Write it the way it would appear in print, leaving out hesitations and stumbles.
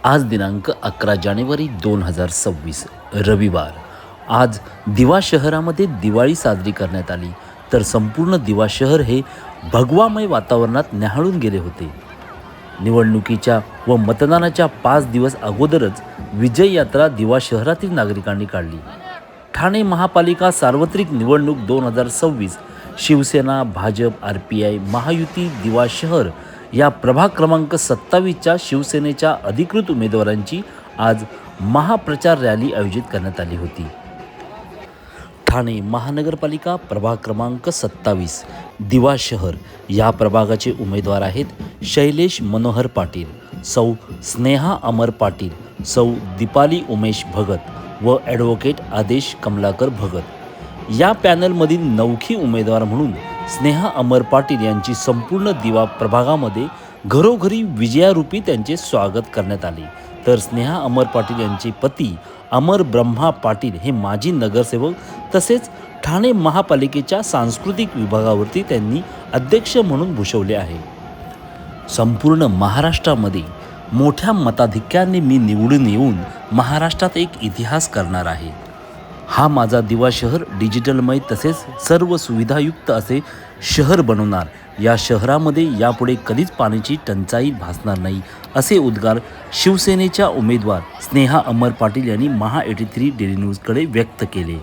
आज दिनांक 11 जानेवारी 2026 रविवार। आज दिवा शहरामध्ये दिवाळी साजरी करण्यात आली, तर संपूर्ण दिवा शहर हे भगवामय वातावरणात न्याहाळून गेले होते। निवडणुकीच्या व मतदानाच्या 5 दिवस अगोदरच विजय यात्रा दिवा शहरातील नागरिकांनी काढली। ठाणे महापालिका सार्वत्रिक निवडणूक 2026 शिवसेना, भाजप, RPI, महायुती दिवा शहर या प्रभाग क्रमांक 27च्या शिवसेनेच्या अधिकृत उमेदवारांची आज महाप्रचार रॅली आयोजित करण्यात आली होती। ठाणे महानगरपालिका प्रभाग क्रमांक 27 दिवा शहर या प्रभागाचे उमेदवार आहेत शैलेश मनोहर पाटील, सौ स्नेहा अमर पाटील, सौ दीपाली उमेश भगत व ॲडव्होकेट आदेश कमलाकर भगत। या पॅनलमधील नवखी उमेदवार म्हणून स्नेहा अमर पाटील यांची संपूर्ण दिवा प्रभागामध्ये घरोघरी विजयारूपी त्यांचे स्वागत करण्यात आले, तर स्नेहा अमर पाटील यांचे पती अमर ब्रह्मा पाटील हे माजी नगरसेवक तसेच ठाणे महापालिकेच्या सांस्कृतिक विभागावरती त्यांनी अध्यक्ष म्हणून भूषवले आहे। संपूर्ण महाराष्ट्रामध्ये मोठ्या मताधिक्याने मी निवडून येऊन महाराष्ट्रात एक इतिहास करणार आहे। हा माझा दिवा शहर डिजिटलमय तसेच सर्व सुविधायुक्त असे शहर बनवणार। या शहरामध्ये यापुढे कधीच पाण्याची टंचाई भासणार नाही, असे उद्गार शिवसेनेच्या उमेदवार स्नेहा अमर पाटील यांनी महा 83 डेली न्यूजकडे व्यक्त केले।